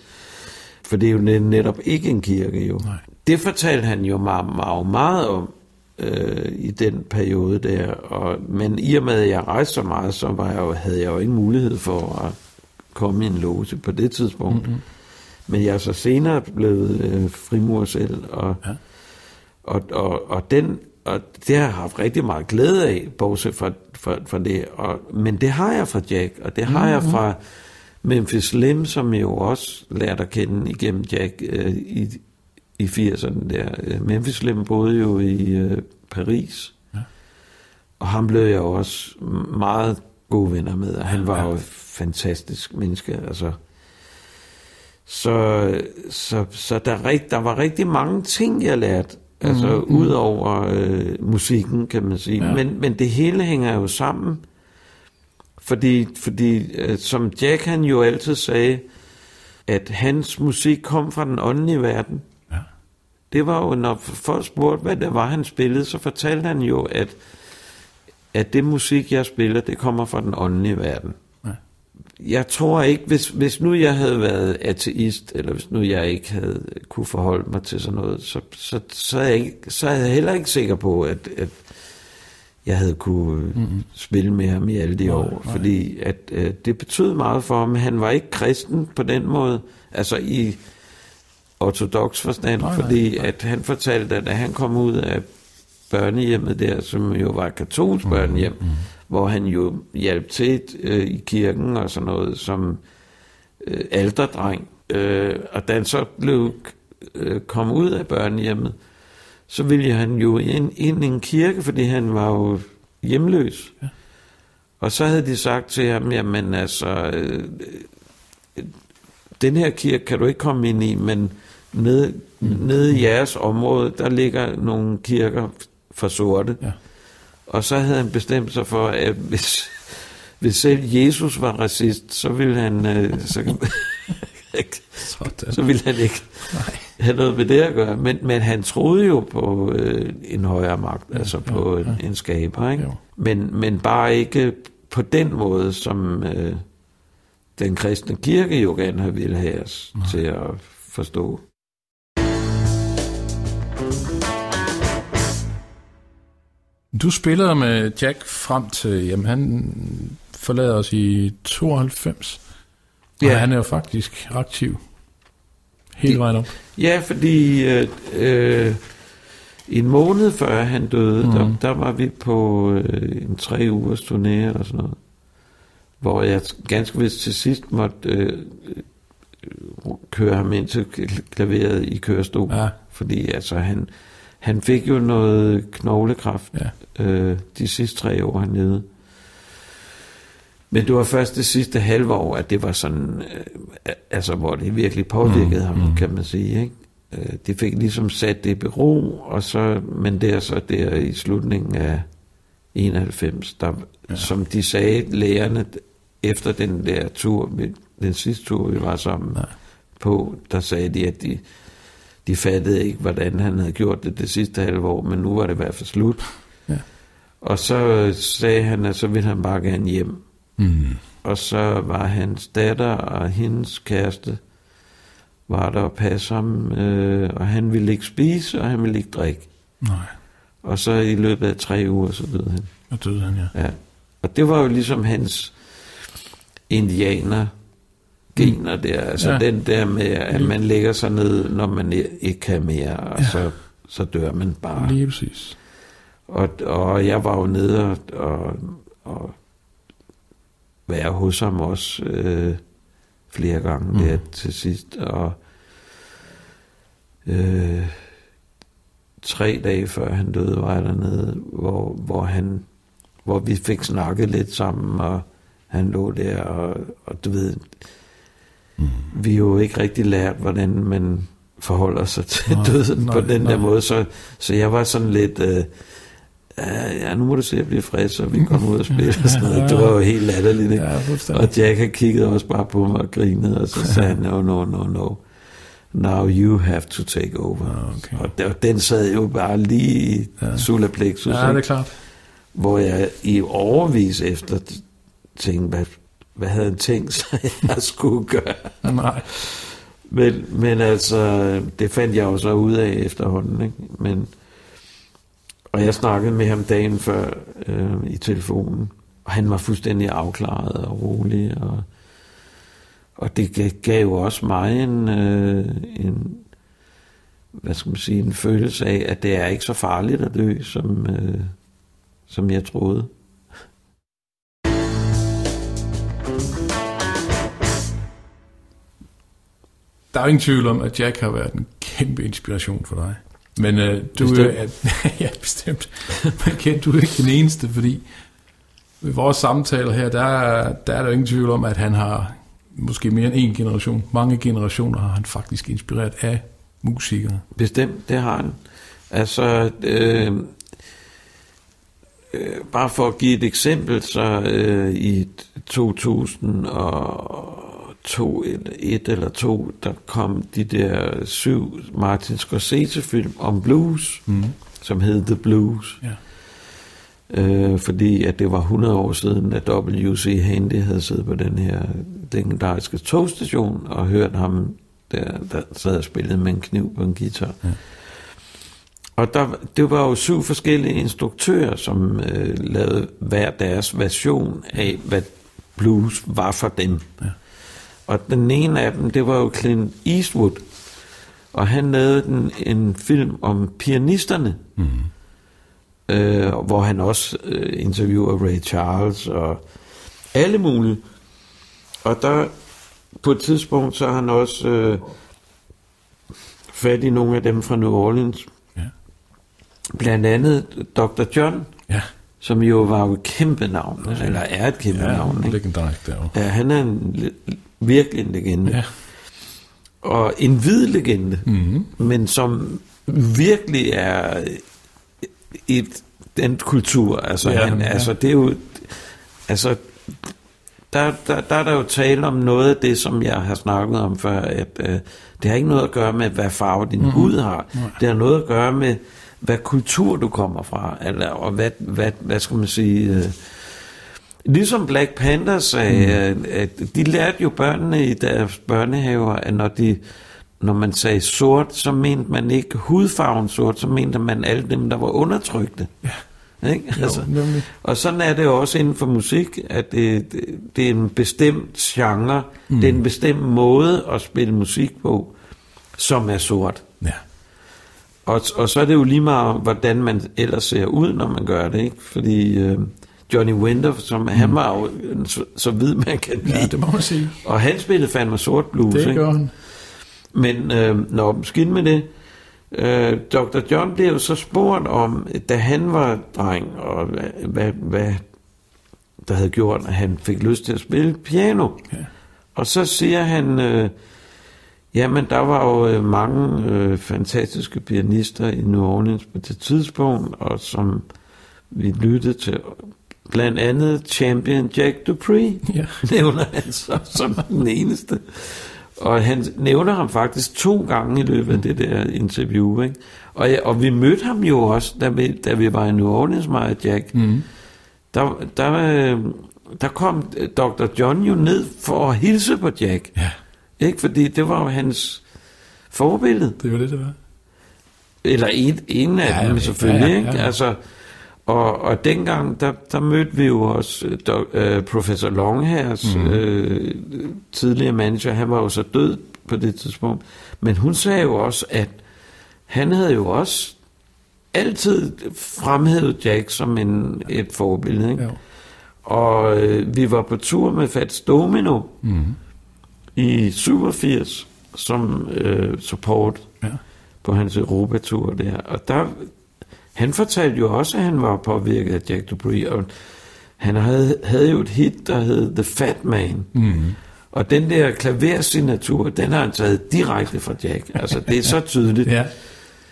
For det er jo netop ikke en kirke jo. Nej. Det fortalte han jo meget om i den periode der, men i og med at jeg rejste så meget, så havde jeg jo ikke mulighed for at komme i en loge på det tidspunkt. Men jeg er så senere blevet frimurer selv, og den og det har jeg haft rigtig meget glæde af, bortset fra det. Men det har jeg fra Jack, og det har jeg fra Memphis Slim, som jeg jo også lærte at kende igennem Jack i 80'erne der. Memphis Slim boede jo i Paris, og ham blev jeg jo også meget gode venner med, og han var jo et fantastisk menneske, altså. Så der var rigtig mange ting, jeg lærte, altså ud over musikken, kan man sige. Ja. Men det hele hænger jo sammen, fordi som Jack han jo altid sagde, at hans musik kom fra den åndelige verden. Ja. Det var jo, når folk spurgte, hvad det var, han spillede, så fortalte han jo, at det musik, jeg spiller, det kommer fra den åndelige verden. Jeg tror ikke, hvis nu jeg havde været ateist, eller hvis nu jeg ikke havde kunne forholde mig til sådan noget, så er jeg heller ikke sikker på, at jeg havde kunne spille med ham i alle de år. Fordi at det betød meget for ham. Han var ikke kristen på den måde, altså i ortodox forstand, fordi at han fortalte, at da han kom ud af børnehjemmet der, som jo var katolsk børnehjem, hvor han jo hjalp til i kirken og sådan noget som alterdreng. Og da han så blev kom ud af børnehjemmet, så ville han jo ind i en kirke, fordi han var jo hjemløs. Ja. Og så havde de sagt til ham, jamen altså, den her kirke kan du ikke komme ind i, men nede i jeres område, der ligger nogle kirker for sorte. Ja. Og så havde han bestemt sig for, at hvis selv Jesus var racist, så ville han så ville han ikke have noget med det at gøre. Men han troede jo på en højere magt, altså på en skaber, ikke? Men bare ikke på den måde, som den kristne kirke jo gerne ville have os til at forstå. Du spiller med Jack frem til, jamen han forlader os i 92, og han er jo faktisk aktiv hele vejen op. Ja, fordi en måned før han døde, der var vi på en 3 ugers turné eller sådan noget, hvor jeg ganske vist til sidst måtte køre ham ind til klaveret i kørestol, fordi altså han fik jo noget knoglekræft de sidste 3 år han levede. Men det var først det sidste halve år, at det var sådan, altså hvor det virkelig påvirkede ham, kan man sige, ikke? Det fik ligesom sat det i bero, og så, men det er så der i slutningen af 91, der, som de sagde, lægerne, efter den der tur, den sidste tur, vi var sammen på, der sagde de, at de fattede ikke, hvordan han havde gjort det sidste halve år, men nu var det i hvert fald slut. Ja. Og så sagde han, at så ville han bare gerne hjem. Og så var hans datter og hendes kæreste var der og passe ham, og han ville ikke spise, og han ville ikke drikke. Nej. Og så i løbet af 3 uger, så døde han. Og døde han, ja. Og det var jo ligesom hans indianer gener der, altså den der med, at man lægger sig ned, når man ikke kan mere, og så dør man bare. Lige præcis. Og jeg var jo nede og være hos ham også flere gange der til sidst, og 3 dage før han døde, var jeg dernede, hvor vi fik snakket lidt sammen, og han lå der, og du ved, vi jo ikke rigtig lært, hvordan man forholder sig til døden på den der måde, så jeg var sådan lidt, nu må du se at blive frisk, så vi kommer ud og spille, og sådan noget. Det var jo helt latterligt, ikke? Og Jack har kigget også bare på mig og grinede, og så sagde han, no, now you have to take over. Okay. Og den sad jo bare lige i solar plexus, det er klart. Hvor jeg i overvis efter tænkte, hvad havde han tænkt sig, jeg skulle gøre? Nej. Men altså, det fandt jeg jo så ud af efterhånden, ikke? Og jeg snakkede med ham dagen før i telefonen, og han var fuldstændig afklaret og rolig, og det gav jo også mig hvad skal man sige, en følelse af, at det er ikke så farligt at dø, som jeg troede. Der er ingen tvivl om, at Jack har været en kæmpe inspiration for dig. Men du er ja, bestemt. Men Ken, du er ikke den eneste, fordi ved vores samtaler her, der er der ingen tvivl om, at han har måske mere end en generation. Mange generationer har han faktisk inspireret af musikere. Bestemt, det har han. Altså, bare for at give et eksempel, så i 2002, et eller to, der kom de der 7 Martin Scorsese-film om blues, som hed The Blues. Ja. Fordi at det var 100 år siden, at W.C. Handy havde siddet på den her legendariske togstation og hørt ham, der sad og spillede med en kniv på en guitar. Ja. Og det var jo 7 forskellige instruktører, som lavede hver deres version af, hvad blues var for dem. Ja. Og den ene af dem, det var jo Clint Eastwood, og han lavede en film om pianisterne, hvor han også interviewer Ray Charles og alle mulige. Og der på et tidspunkt, så har han også fat i nogle af dem fra New Orleans. Ja. Blandt andet Dr. John, som jo var jo et kæmpe navn, eller er et kæmpe navn. Ikke? Legendarisk derovre. Ja, han er virkelig en legende. Ja. Og en hvid legende, men som virkelig er den kultur. Altså, altså det er jo, altså, der er der jo tale om noget af det, som jeg har snakket om før, at det har ikke noget at gøre med, hvad farve din hud har. Det har noget at gøre med, hvad kultur du kommer fra, eller, og hvad skal man sige... Ligesom Black Panther sagde, at de lærte jo børnene i deres børnehaver, at når man sagde sort, så mente man ikke hudfarven sort, så mente man alle dem, der var undertrykte. Ja. Ikke? Altså, og sådan er det jo også inden for musik, at det er en bestemt genre, det er en bestemt måde at spille musik på, som er sort. Ja. Og så er det jo lige meget, hvordan man ellers ser ud, når man gør det, ikke? Fordi... Johnny Winter, som han var jo så hvid man kan blive. Ja, det må man sige. Og han spillede fandme sort blues. Det gør han. Men skidt med det. Dr. John blev jo så spurgt om, da han var dreng, og hvad der havde gjort, at han fik lyst til at spille piano. Ja. Og så siger han, jamen der var jo mange fantastiske pianister i New Orleans på det tidspunkt, og som vi lyttede til... Blandt andet Champion Jack Dupree, nævner han så som den eneste. Og han nævner ham faktisk 2 gange i løbet af det der interview. Ikke? Og vi mødte ham jo også, da vi var i New Orleans, mig og Jack. Der kom Dr. John jo ned for at hilse på Jack. Ja. Ikke? Fordi det var jo hans forbillede. Det var det var. Eller en af dem selvfølgelig. Ikke? Altså... Og dengang, der mødte vi jo også Professor Longhairs tidligere manager. Han var jo så død på det tidspunkt. Men hun sagde jo også, at han havde jo også altid fremhævet Jack som et forbillede. Ikke? Og vi var på tur med Fats Domino i 87 som support på hans Europatur der. Og der... Han fortalte jo også, at han var påvirket af Jack Dupree, og han havde jo et hit, der hed The Fat Man. Og den der klaversignatur, den har han taget direkte fra Jack. Altså, det er så tydeligt. Ja.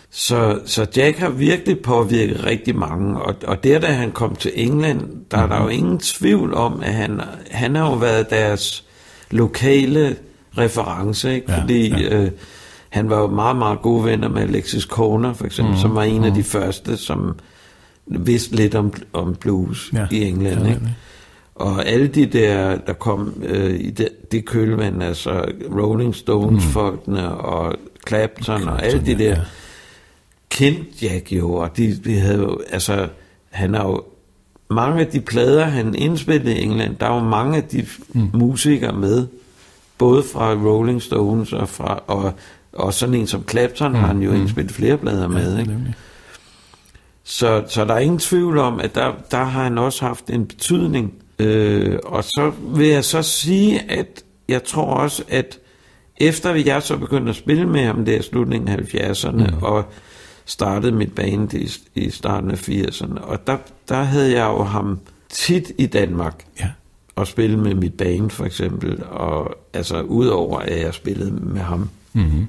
Så Jack har virkelig påvirket rigtig mange, og der, da han kom til England, der er der jo ingen tvivl om, at han har jo været deres lokale reference, ikke? Fordi... han var jo meget, meget gode venner med Alexis Korner, for eksempel, som var en af de første, som vidste lidt om blues i England. Ikke? Og alle de der kom i det kølvand, altså Rolling Stones-folkene og Clapton og alle de der, kendte Jack jo, og de havde jo, altså, han har jo, mange af de plader, han indspillede i England, der var mange af de musikere med, både fra Rolling Stones og Og sådan en som Clapton har han jo indspillet flere plader med, ikke? Så der er ingen tvivl om, at der har han også haft en betydning. Og så vil jeg så sige, at jeg tror også, at efter jeg så begyndte at spille med ham der i slutningen af 70'erne, og startede mit band i starten af 80'erne, og der havde jeg jo ham tit i Danmark, og spille med mit band for eksempel, og altså udover at jeg spillede med ham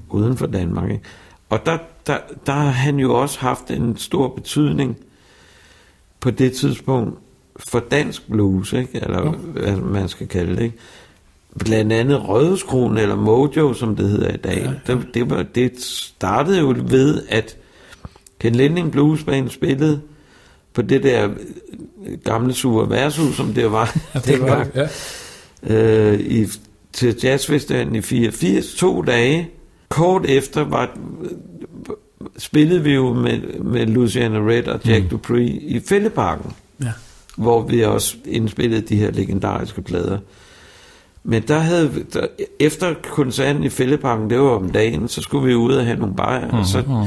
uden for Danmark, ikke? Og der har han jo også haft en stor betydning på det tidspunkt for dansk blues, ikke? Eller hvad man skal kalde det, ikke? Blandt andet Rødhuskronen eller Mojo, som det hedder i dag. Det startede jo ved, at Ken Lending Blues Band spillede på det der gamle Sure Værtshus, som det var. Det var det, til Jazzfestivalen i 84, 2 dage. Kort efter spillede vi jo med Luciana Red og Jack Dupree i Fælleparken, hvor vi også indspillede de her legendariske plader. Men efter koncerten i Fælleparken, det var om dagen, så skulle vi ud og have nogle bajer, og så,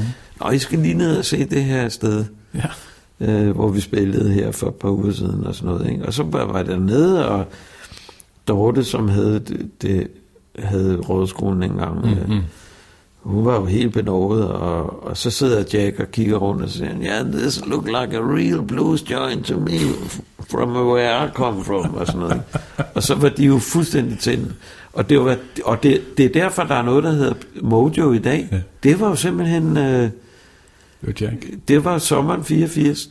I skal lige ned og se det her sted, hvor vi spillede her for et par uger siden og sådan noget, ikke? Og så var jeg dernede, og Dorte, som havde Rødhuskronen engang, hun var jo helt benovet, og så sidder Jack og kigger rundt og siger, this look like a real blues joint to me, from where I come from, og sådan noget. Og så var de jo fuldstændig tændt. Og det er derfor, der er noget, der hedder Mojo i dag. Ja. Det var jo simpelthen... det var sommeren 84,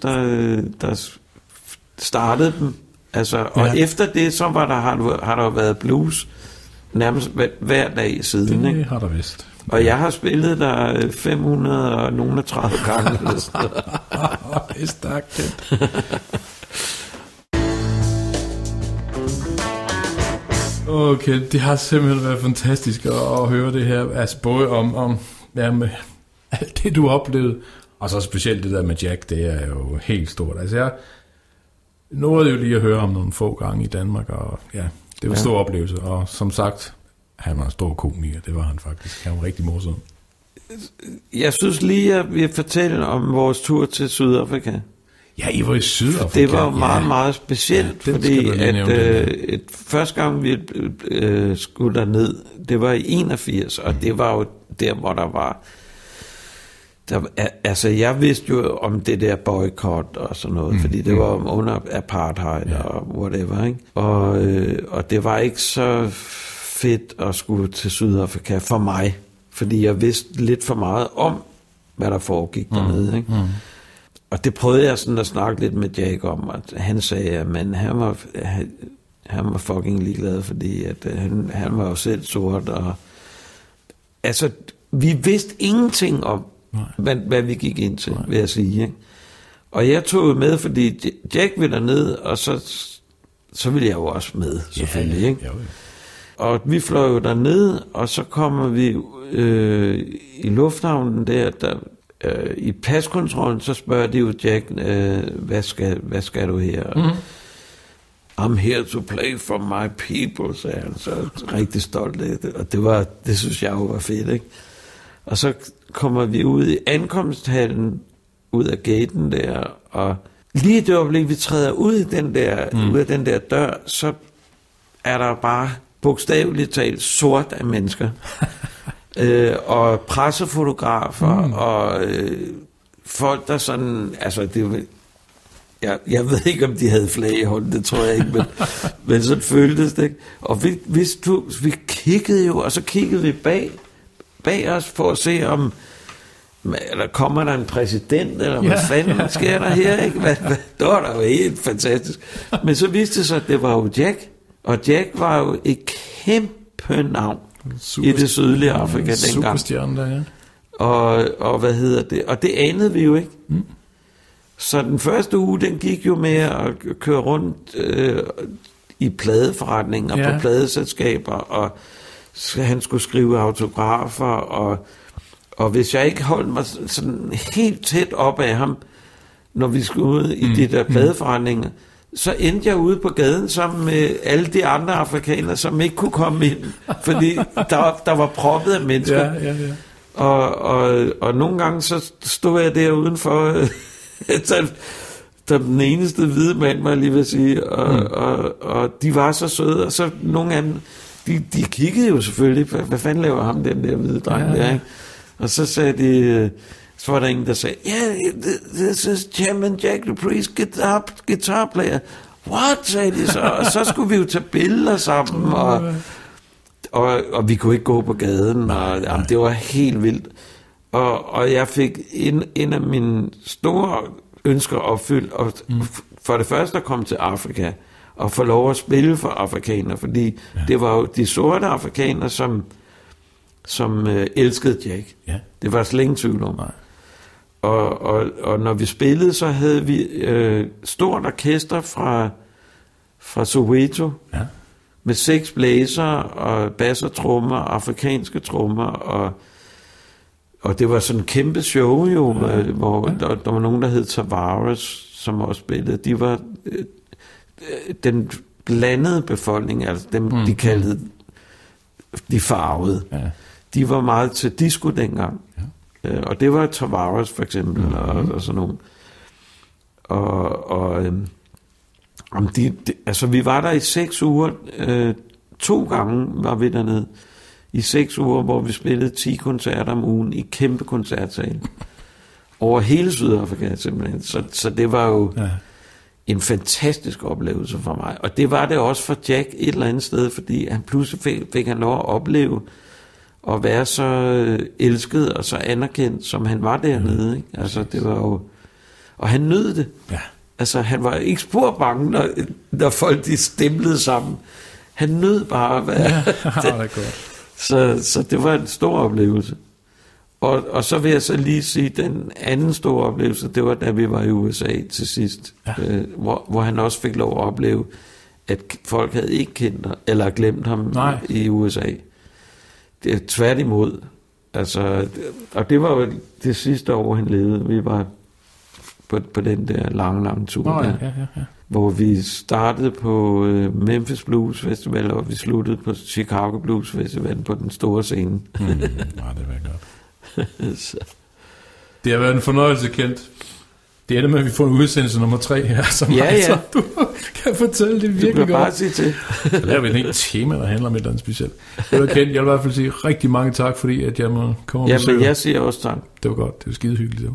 der startede dem. Altså, og efter det, så har der været blues nærmest hver dag siden. Det har der vist. Og jeg har spillet der 530 gange. Det er stærkt. Okay, det har simpelthen været fantastisk at høre det her. Altså både om med alt det, du oplevede, og så specielt det der med Jack, det er jo helt stort. Altså jeg nåede jo lige at høre om nogle få gange i Danmark, og det var en stor oplevelse. Og som sagt, han var en stor komiker, det var han faktisk. Han var rigtig morsom. Jeg synes lige, at vi fortæller om vores tur til Sydafrika. Ja, I var i Sydafrika. Det var meget, meget specielt, fordi at første gang vi skulle derned, det var i 81, og det var jo der, hvor der var... altså, jeg vidste jo om det der boykot og sådan noget, fordi det var under apartheid og whatever, ikke? Og det var ikke så fedt at skulle til Sydafrika for mig, fordi jeg vidste lidt for meget om, hvad der foregik dernede, ikke? Og det prøvede jeg sådan at snakke lidt med Jack om, at han sagde, at han var fucking ligeglad, fordi at han var jo selv sort, og altså, vi vidste ingenting om, hvad vi gik ind til, vil jeg sige, ikke? Og jeg tog med, fordi Jack ville derned, og så ville jeg jo også med, selvfølgelig, ikke? Og vi fløj jo derned, og så kommer vi i lufthavnen der i paskontrollen, så spørger de jo Jack, hvad skal du her? I'm here to play for my people, sagde han, så rigtig stolt af det. Og det synes jeg jo var fedt, ikke? Og så kommer vi ud i ankomsthallen, ud af gaten der, og lige det øjeblik, vi træder ud af den der dør, så er der bare bogstaveligt talt sort af mennesker. Og pressefotografer, og folk, der sådan, altså det, jeg ved ikke, om de havde flag i hånden, det tror jeg ikke, men sådan føltes det, ikke? Og vi kiggede jo, og så kiggede vi bag os for at se, om eller kommer der en præsident, eller hvad fanden sker der her, ikke? Det var da jo helt fantastisk. Men så viste det sig, at det var jo Jack, og Jack var jo et kæmpe navn i det sydlige Afrika dengang. Superstjerne der, ja. Og hvad hedder det? Og det anede vi jo ikke. Så den første uge, den gik jo med at køre rundt i pladeforretninger, på pladeselskaber, og han skulle skrive autografer, og hvis jeg ikke holdt mig sådan helt tæt op af ham, når vi skulle ud i de der pladeforretninger, så endte jeg ude på gaden sammen med alle de andre afrikanere, som ikke kunne komme ind, fordi der var proppet af mennesker. Og nogle gange så stod jeg der udenfor, der den eneste hvide mand, må jeg lige vil sige, og de var så søde, og så nogle af dem, de kiggede jo selvfølgelig, hvad fanden laver ham, den der hvide dreng der, ikke? Og så sagde de, så var der en, der sagde, yeah, this is Chairman Jack Dupree's guitar player. What, sagde de så, og så skulle vi jo tage billeder sammen, og vi kunne ikke gå på gaden, og jamen, det var helt vildt. Og jeg fik en af mine store ønsker opfyldt, og for det første at komme til Afrika, og få lov at spille for afrikanere, fordi det var jo de sorte afrikanere, som elskede Jack. Ja. Det var slet ingen tvivl om. Og når vi spillede, så havde vi stort orkester fra Soweto, med 6 blæser og bass og trommer, afrikanske trommer, og det var sådan en kæmpe show jo, hvor der var nogen, der hed Tavares, som også spillede. De var den blandede befolkning, altså dem, de kaldede de farvede. Ja. De var meget til disco dengang. Ja. Og det var Tavares for eksempel, og sådan nogle. Altså vi var der i 6 uger, 2 gange var vi dernede, i 6 uger, hvor vi spillede 10 koncerter om ugen i kæmpe koncertsal. Over hele Sydafrika simpelthen. Så det var jo en fantastisk oplevelse for mig. Og det var det også for Jack et eller andet sted, fordi han pludselig fik han lov at opleve at være så elsket og så anerkendt, som han var dernede. Ikke? Altså det var jo... Og han nød det. Ja. Altså han var ikke spor bange, når folk de stemlede sammen. Han nød bare at være... Så det var en stor oplevelse. Og så vil jeg så lige sige, den anden store oplevelse, det var da vi var i USA til sidst, hvor han også fik lov at opleve, at folk havde ikke kendt eller glemt ham i USA. Det er tværtimod. Altså, og det var jo det sidste år, han levede. Vi var på den der lange tur hvor vi startede på Memphis Blues Festival, og vi sluttede på Chicago Blues Festival på den store scene. Det var godt. Det har været en fornøjelse, Kent. Det ender med, at vi får en udsendelse nummer 3 her, som så du kan fortælle det virkelig godt. Bare sige til. Så laver vi en helt tema, der handler om et eller andet specielt. Det var Kent, jeg vil i hvert fald sige rigtig mange tak, fordi at jeg må komme og besøge. Ja, men jeg siger også tak. Det var godt, det var skide hyggeligt.